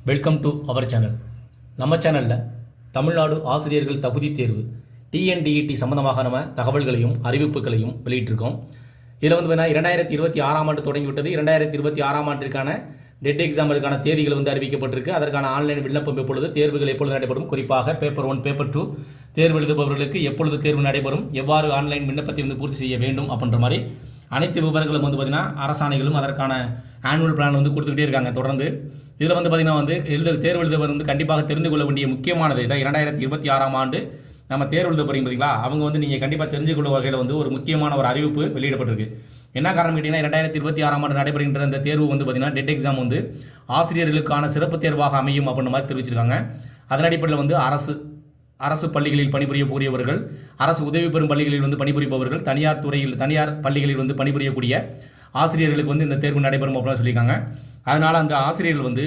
Welcome to our channel. நம்ம சேனலில் தமிழ்நாடு ஆசிரியர்கள் தகுதி தேர்வு டிஎன்டிஇடி சம்மந்தமாக நம்ம தகவல்களையும் அறிவிப்புகளையும் வெளியிட்டிருக்கோம். இதில் வந்து பார்த்தீங்கன்னா 2026 ஆண்டு தொடங்கிவிட்டது. 2026 ஆண்டிற்கான டெட் எக்ஸாம்களுக்கான தேதிகள் வந்து அறிவிக்கப்பட்டிருக்கு. அதற்கான ஆன்லைன் விண்ணப்பம் எப்பொழுது, தேர்வுகள் எப்பொழுது நடைபெறும், குறிப்பாக பேப்பர் 1 பேப்பர் 2 தேர்வு எழுதுபவர்களுக்கு எப்பொழுது தேர்வு நடைபெறும், எவ்வாறு ஆன்லைன் விண்ணப்பத்தை வந்து பூர்த்தி செய்ய வேண்டும் அப்படின்ற மாதிரி அனைத்து விவரங்களும் வந்து பார்த்திங்கன்னா அரசாணைகளும் அதற்கான ஆனுவல் பிளான் வந்து கொடுத்துக்கிட்டே இருக்காங்க தொடர்ந்து. இதில் வந்து பார்த்திங்கன்னா தேர்வு எழுதுவர் வந்து கண்டிப்பாக தெரிந்து கொள்ள வேண்டிய முக்கியமானது இதான். 2026 ஆண்டு நம்ம தேர்வு எழுத போகிறீங்க பார்த்தீங்களா, அவங்க வந்து நீங்கள் கண்டிப்பாக தெரிஞ்சு கொள்ள வகையில் வந்து ஒரு முக்கியமான ஒரு அறிவிப்பு வெளியிடப்பட்டிருக்கு. என்ன காரணம் கேட்டிங்கன்னா, 2026 ஆண்டு நடைபெறுகின்ற இந்த தேர்வு வந்து பார்த்திங்கன்னா டெட் எக்ஸாம் வந்து ஆசிரியர்களுக்கான சிறப்பு தேர்வாக அமையும் அப்படின்ற மாதிரி தெரிவிச்சிருக்காங்க. அதன் அடிப்படையில் வந்து அரசு பள்ளிகளில் பணிபுரியக்கூடியவர்கள், அரசு உதவி பெறும் பள்ளிகளில் வந்து பணிபுரிபவர்கள், தனியார் பள்ளிகளில் வந்து பணிபுரியக்கூடிய ஆசிரியர்களுக்கு வந்து இந்த தேர்வு நடைபெறும் அப்படின்னு சொல்லியிருக்காங்க. அதனால் அந்த ஆசிரியர்கள் வந்து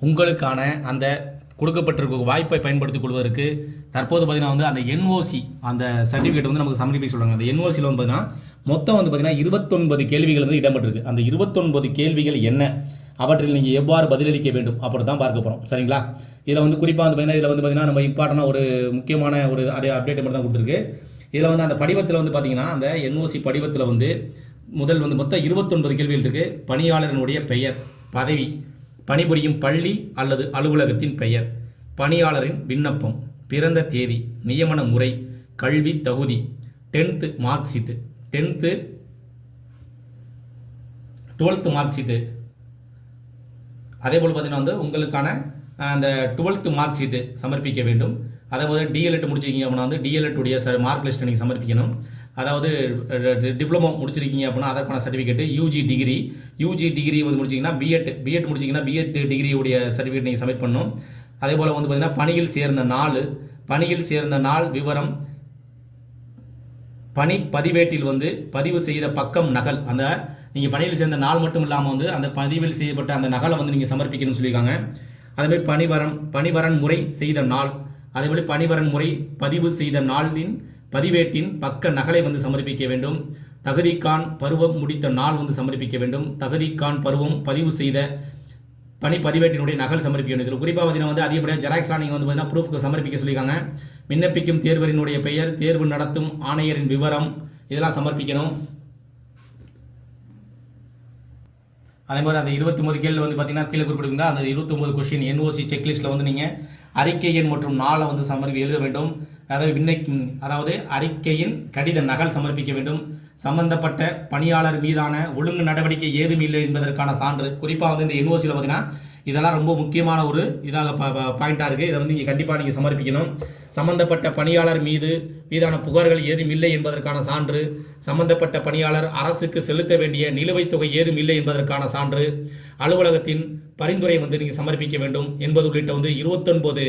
உங்களுக்கான அந்த கொடுக்கப்பட்டிருக்க வாய்ப்பை பயன்படுத்திக் கொள்வதற்கு தற்போது பார்த்தீங்கன்னா வந்து அந்த என்ஓசி அந்த சர்டிஃபிகேட் வந்து நமக்கு சமர்ப்பிக்க சொல்கிறாங்க. அந்த என்ஓசியில் வந்து பார்த்தீங்கன்னா மொத்தம் வந்து பார்த்தீங்கன்னா 29 கேள்விகள் வந்து இடம்பெற்றிருக்கு. அந்த 29 கேள்விகள் என்ன, அவற்றில் நீங்கள் எவ்வாறு பதிலளிக்க வேண்டும் அப்படி தான் பார்க்க போகிறோம். சரிங்களா? இதில் வந்து குறிப்பாக வந்து பார்த்தீங்கன்னா நம்ம இம்பார்ட்டண்டாக ஒரு முக்கியமான ஒரு அப்டேட் மட்டும் தான் கொடுத்துருக்கு. இதில் வந்து அந்த படிவத்தில் வந்து பார்த்தீங்கன்னா அந்த என்ஓசி படிவத்தில் வந்து மொத்தம் 29 கேள்விகள் இருக்குது. பணியாளரினுடைய பெயர், பதவி, பணிபுரியும் பள்ளி அல்லது அலுவலகத்தின் பெயர், பணியாளரின் விண்ணப்பம், பிறந்த தேதி, நியமன முறை, கல்வி தகுதி, 10th mark sheet, 12th mark sheet, அதே போல் பார்த்தீங்கன்னா வந்து உங்களுக்கான அந்த 12th மார்க் ஷீட்டு சமர்ப்பிக்க வேண்டும். அதேபோல் டிஎல்எட் முடிச்சிருக்கீங்க அப்படின்னா வந்து டிஎல்எட் உடைய மார்க் லிஸ்ட்டை நீங்கள் சமர்ப்பிக்கணும். அதாவது டிப்ளமோ முடிச்சிருக்கீங்க அப்படின்னா அதற்கான சர்டிஃபிகேட்டு, யூஜி டிகிரி வந்து முடிச்சிங்கன்னா பிஎட் முடிச்சிங்கன்னா பிஎட் டிகிரியுடைய சர்டிஃபிகேட் நீங்கள் சப்மிட் பண்ணணும். அதே போல் வந்து பார்த்தீங்கன்னா பணியில் சேர்ந்த நாள் விவரம், பணி பதிவேட்டில் வந்து பதிவு செய்த பக்கம் நகல், அந்த நீங்கள் பணியில் சேர்ந்த நாள் மட்டும் இல்லாமல் வந்து அந்த பதிவில் செய்யப்பட்ட அந்த நகலை வந்து நீங்கள் சமர்ப்பிக்கணும்னு சொல்லியிருக்காங்க. அதேமாதிரி பணிவரன் முறை செய்த நாள், அதேபோல் பணிவரன் முறை பதிவு செய்த நாளின் பதிவேட்டின் பக்க நகலை வந்து சமர்ப்பிக்க வேண்டும். தகுதிக்கான் பருவம் முடித்த நாள் வந்து சமர்ப்பிக்க வேண்டும். தகுதிக்கான் பருவம் பதிவு செய்த பணி பதிவேட்டினுடைய நகல் சமர்ப்பிக்க வேண்டும். இதில் குறிப்பாக பார்த்தீங்கன்னா வந்து அதிகப்படியாக ஜெராக்ஸாக நீங்கள் வந்து பார்த்தீங்கன்னா ப்ரூஃப்க்கு சமர்ப்பிக்க சொல்லியிருக்காங்க. விண்ணப்பிக்கும் தேர்வரினுடைய பெயர், தேர்வு நடத்தும் ஆணையரின் விவரம், இதெல்லாம் சமர்ப்பிக்கணும். அதே மாதிரி அந்த 29 கேள்வி வந்து பார்த்தீங்கன்னா கீழே குறிப்பிடுங்க. அந்த 29 கொஸ்டின் என்ஓசி செக்லிஸ்ட்டில் வந்து நீங்கள் அறிக்கை எண் மற்றும் நாளை வந்து எழுத வேண்டும். அதாவது அறிக்கையின் கடித நகல் சமர்ப்பிக்க வேண்டும். சம்பந்தப்பட்ட பணியாளர் மீதான ஒழுங்கு நடவடிக்கை ஏதும் இல்லை என்பதற்கான சான்று. குறிப்பாக வந்து இந்த என்ஓசியில் பார்த்தீங்கன்னா இதெல்லாம் ரொம்ப முக்கியமான ஒரு இதாக பாயிண்டாக இருக்குது. இதை வந்து நீங்கள் கண்டிப்பாக நீங்கள் சமர்ப்பிக்கணும். சம்பந்தப்பட்ட பணியாளர் மீதான புகார்கள் ஏதும் இல்லை என்பதற்கான சான்று, சம்பந்தப்பட்ட பணியாளர் அரசுக்கு செலுத்த வேண்டிய நிலுவைத் தொகை ஏதும் இல்லை என்பதற்கான சான்று, அலுவலகத்தின் பரிந்துரை வந்து நீங்கள் சமர்ப்பிக்க வேண்டும் என்பது உள்ளிட்ட வந்து 29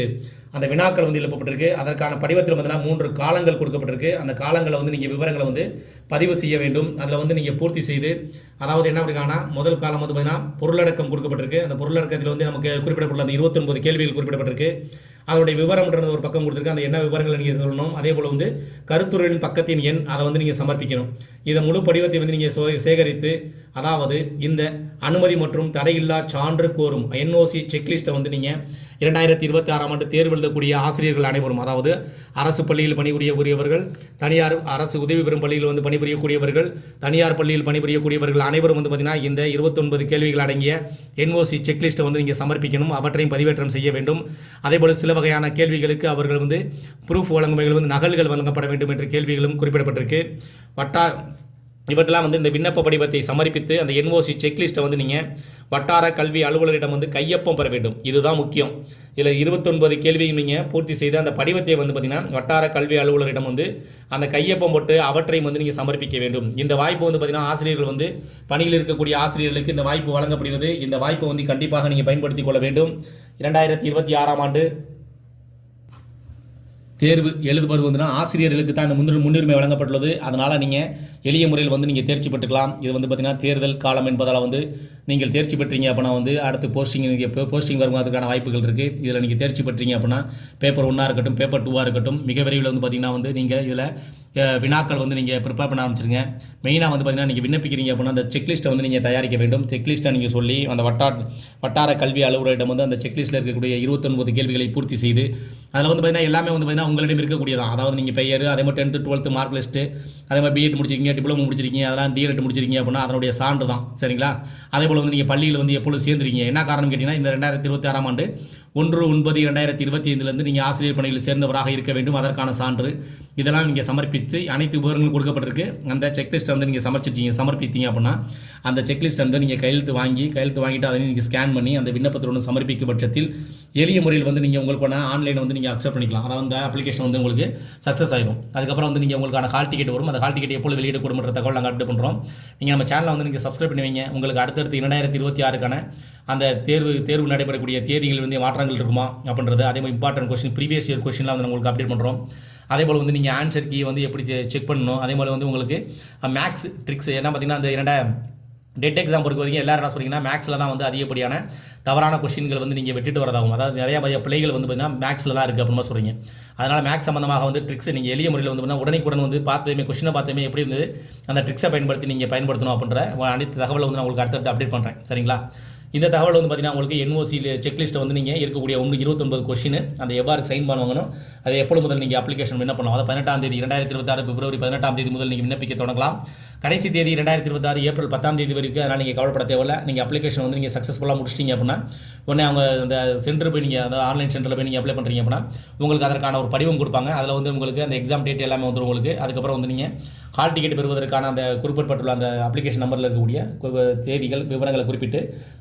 அந்த வினாக்கள் வந்து எழுப்பப்பட்டிருக்கு. அதற்கான படிவத்தில் பார்த்தீங்கன்னா 3 காலங்கள் கொடுக்கப்பட்டிருக்கு. அந்த காலங்களை வந்து நீங்கள் விவரங்களை வந்து பதிவு செய்ய வேண்டும். அதில் வந்து நீங்கள் பூர்த்தி செய்து, அதாவது என்ன இருக்காங்கன்னா முதல் காலம் வந்து பார்த்தீங்கன்னா பொருளடக்கம் கொடுக்கப்பட்டிருக்கு. அந்த பொருளடக்கத்தில் வந்து நமக்கு குறிப்பிடப்பட்டுள்ள அந்த 29 கேள்விகள் குறிப்பிடப்பட்டிருக்கு. அதனுடைய விவரம்ன்றது ஒரு பக்கம் கொடுத்துருக்கு. அந்த என்ன விவரங்களை நீங்கள் சொல்லணும். அதே போல் வந்து கருத்துரையின் பக்கத்தின் எண் அதை வந்து நீங்கள் சமர்ப்பிக்கணும். இதை முழு படிவத்தை வந்து நீங்கள் சேகரித்து, அதாவது இந்த அனுமதி மற்றும் தடையில்லா சான்று கோரும் என்ஓசி செக்லிஸ்ட்டை வந்து நீங்கள் 2026 ஆண்டு தேர்வு எழுதக்கூடிய ஆசிரியர்கள் அனைவரும், அதாவது அரசு பள்ளியில் பணிபுரியக்கூடியவர்கள், அரசு உதவி பெறும் பள்ளியில் வந்து பணிபுரியக்கூடியவர்கள், தனியார் பள்ளியில் பணிபுரியக்கூடியவர்கள் அனைவரும் வந்து பார்த்தீங்கன்னா இந்த 29 கேள்விகள் அடங்கிய என்ஓசி செக்லிஸ்ட்டை வந்து நீங்கள் சமர்ப்பிக்கணும். அவற்றையும் பதிவேற்றம் செய்ய வேண்டும். அதேபோல் சில வகையான கேள்விகளுக்கு அவர்கள் வந்து ப்ரூஃப் வழங்குமைகள் வந்து நகல்கள் வழங்கப்பட வேண்டும் என்ற கேள்விகளும் குறிப்பிடப்பட்டிருக்கு. இவற்றெல்லாம் வந்து இந்த விண்ணப்ப படிவத்தை சமர்ப்பித்து அந்த என்ஓசி செக்லிஸ்ட்டை வந்து நீங்கள் வட்டார கல்வி அலுவலரிடம் வந்து கையொப்பம் பெற வேண்டும். இதுதான் முக்கியம். இதில் 29 கேள்வியும் நீங்கள் பூர்த்தி செய்து அந்த படிவத்தை வந்து பார்த்திங்கன்னா வட்டார கல்வி அலுவலரிடம் வந்து அந்த கையொப்பம் போட்டு அவற்றையும் வந்து நீங்கள் சமர்ப்பிக்க வேண்டும். இந்த வாய்ப்பு வந்து பார்த்திங்கன்னா ஆசிரியர்கள் வந்து பணியில் இருக்கக்கூடிய ஆசிரியர்களுக்கு இந்த வாய்ப்பு வழங்கப்படுகிறது. இந்த வாய்ப்பை வந்து கண்டிப்பாக நீங்கள் பயன்படுத்தி கொள்ள வேண்டும். 2026 ஆண்டு தேர்வு எழுதுவது வந்து ஆசிரியர்களுக்கு தான் இந்த முன்னுரிமை வழங்கப்பட்டுள்ளது. அதனால் நீங்கள் எளிய முறையில் வந்து நீங்கள் தேர்ச்சி பெற்றுக்கலாம். இது வந்து பார்த்திங்கன்னா தேர்தல் காலம் என்பதால் வந்து நீங்கள் தேர்ச்சி பெற்றீங்க அப்படின்னா வந்து அடுத்து போஸ்டிங் வருவதற்கான வாய்ப்புகள் இருக்குது. இதில் நீங்கள் தேர்ச்சி பெற்றீங்க அப்படின்னா பேப்பர் 1 இருக்கட்டும், பேப்பர் 2 இருக்கட்டும், மிக விரைவில் வந்து பார்த்திங்கன்னா வந்து நீங்கள் இதில் வினாக்கள் வந்து நீங்கள் ப்ரிப்பேர் பண்ண ஆரம்பிச்சிருங்க. மெயினாக வந்து பார்த்தீங்கன்னா நீங்கள் விண்ணப்பிக்கிறீங்க அப்படின்னா அந்த செக்லிஸ்ட்டை வந்து நீங்கள் தயாரிக்க வேண்டும். செக்லிஸ்ட்டை நீங்கள் சொல்லி அந்த வட்டார கல்வி அலுவலரிடம் வந்து அந்த செக்லிஸ்ட்டில் இருக்கக்கூடிய 29 கேள்விகளை பூர்த்தி செய்து அதில் வந்து பார்த்தீங்கன்னா எல்லாமே வந்து பார்த்தீங்கன்னா உங்களிடம் இருக்கக்கூடியதான். அதாவது நீங்கள் பெயர், அதே மாதிரி 10th 12th மார்க் லிஸ்ட்டு, அதே மாதிரி பிஎட் முடிச்சிருக்கீங்க, டிப்ளமோ முடிச்சிருக்கீங்க, அதெல்லாம் டிஎல்எட் முடிச்சிருக்கீங்க அப்படின்னா அதனுடைய சான்று தான். சரிங்களா? அதே போல் வந்து நீங்கள் பள்ளியில் வந்து எப்பொழுது சேர்ந்துருக்கீங்க, என்ன காரணம் கேட்டிங்கன்னா இந்த 2026ஆம் ஆண்டு 1/9/2025 நீங்கள் ஆசிரியர் பணியில் சேர்ந்தவராக இருக்க வேண்டும். அதற்கான சான்று இதெல்லாம் நீங்கள் சமர்ப்பித்து அனைத்து விவரங்களும் கொடுக்கப்பட்டிருக்கு. அந்த செக்லிஸ்ட்டை வந்து நீங்கள் சமர்ப்பித்தீங்க அப்படின்னா அந்த செக்லிஸ்ட் வந்து நீங்கள் கையெழுத்து வாங்கிட்டு அதை நீங்கள் ஸ்கேன் பண்ணி அந்த விண்ணப்பத்துடன் சமர்ப்பிக்கும் பட்சத்தில் எளிய முறையில் வந்து நீங்கள் உங்களுக்கான ஆன்லைனை வந்து நீங்கள் அக்செப்ட் பண்ணிக்கலாம். அதாவது அந்த அப்ளிகேஷன் வந்து உங்களுக்கு சக்ஸஸ் ஆயிடும். அதுக்கப்புறம் வந்து நீங்கள் உங்களுக்கான ஹால் டிக்கெட் வரும். அந்த ஹால் டிக்கெட் எப்பொழுது வெளியிடக்கூடும்ன்ற தகவல் நாங்கள் அப்டேட் பண்ணுறோம். நீங்கள் நம்ம சேனலை வந்து நீங்கள் சப்ஸ்கிரைப் பண்ணி வைங்க. உங்களுக்கு அடுத்தடுத்து 2026க்கான அந்த தேர்வு நடைபெறக்கூடிய தேதிகள் வந்து மாற்றங்கள் இருக்குமா அப்படின்றது, அதே மாதிரி இம்பார்ட்டன்ட் கொஸ்டின், ப்ரீவியஸ் இயர் கொஸ்டின்லாம் வந்து உங்களுக்கு அப்டேட் பண்ணுறோம். அதே போல் வந்து நீங்கள் ஆன்சர் கீ வந்து எப்படி செக் பண்ணணும், அதே போல் வந்து உங்களுக்கு மேக்ஸ் ட்ரிக்ஸ் என்ன பார்த்தீங்கன்னா அந்த டெட் எக்ஸாம் பொறுத்த வரைக்கும் எல்லாரும் என்ன சொல்கிறீங்கன்னா மேக்ஸில் தான் வந்து அதிகப்படியான தவறான கொஸ்டின்கள் வந்து நீங்கள் விட்டுட்டு வரதாகும். அதாவது நிறைய பிள்ளைகள் வந்து பார்த்தீங்கன்னா மேக்ஸில் தான் இருக்குது அப்படிமா சொல்கிறீங்க. அதனால் மேக்ஸ் சம்மந்தமாக வந்து ட்ரிக்ஸ் நீங்கள் எளிய முறையில் வந்து பார்த்தீங்கன்னா உடனுக்குடன் வந்து கொஸ்டினை பார்த்ததுமே எப்படி வந்து அந்த ட்ரிக்ஸை பயன்படுத்தணும் அப்படின்ற அனைத்து தகவலை வந்து நான் உங்களுக்கு அடுத்தடுத்து அப்டேட் பண்ணுறேன். சரிங்களா? இந்த தகவல் வந்து பார்த்தீங்கன்னா உங்களுக்கு என்ஓசி செக்லிஸ்ட்டை வந்து நீங்கள் இருக்கக்கூடிய 29 கொஸ்டின் அந்த எவ்வாறு சைன் பண்ணுவாங்கன்னு அதை எப்பொழுது முதல் நீங்கள் அப்ளிகேஷன் விண்ணப்பம் அதை 18ஆம் தேதி 2026 பிப்ரவரி 18ஆம் தேதி முதல் நீங்கள் விண்ணப்பிக்க தொடங்கலாம். கடைசி தேதி 2026 ஏப்ரல் 10ஆம் தேதி வரைக்கும். அதனால் நீங்கள் கவலைப்பட தேவையில்லை. நீங்கள் அப்ளிகேஷன் வந்து நீங்கள் சக்ஸஸ்ஃபுல்லாக முடிச்சிட்டிங்க அப்படின்னா உடனே அவங்க அந்த சென்டர் போய் நீங்கள் அந்த ஆன்லைன் சென்டரில் போய் நீங்கள் அப்ளை பண்ணுறீங்க அப்படின்னா உங்களுக்கு அதற்கான ஒரு படிவம் கொடுப்பாங்க. அதில் வந்து உங்களுக்கு அந்த எக்ஸாம் டேட் எல்லாமே வந்துடும் உங்களுக்கு. அதுக்கப்புறம் வந்து நீங்கள் ஹால் டிக்கெட் பெறுவதற்கான அந்த குறிப்பிடப்பட்டுள்ள அந்த அப்ளிகேஷன் நம்பரில் இருக்கக்கூடிய தேதிகள் விவரங்களை குறிப்பிட்டு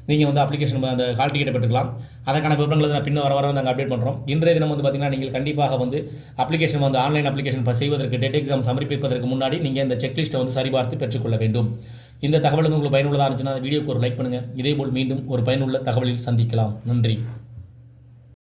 நீங்கள் வந்து அப்ளிகேஷன் அந்த ஹால் டிக்கெட்டை பெற்றுக்கலாம். அதற்கான விவரங்களை நான் பின்ன வர நாங்கள் அப்டேட் பண்ணுறோம். இன்றைய தினம் வந்து பார்த்தீங்கன்னா நீங்கள் கண்டிப்பாக வந்து அப்ளிகேஷன் வந்து ஆன்லைன் அப்ளிகேஷன் செய்வதற்கு டெட் எக்ஸாம் சமர்ப்பிப்பதற்கு முன்னாடி நீங்கள் இந்த செக்லிஸ்ட்டை வந்து சரிபார்த்து பெற்றுக்கொள்ள வேண்டும். இந்த தகவல் வந்து உங்களுக்கு பயனுள்ளதாக இருந்துச்சுன்னா அந்த வீடியோக்கு ஒரு லைக் பண்ணுங்கள். இதேபோல் மீண்டும் ஒரு பயனுள்ள தகவலில் சந்திக்கலாம். நன்றி.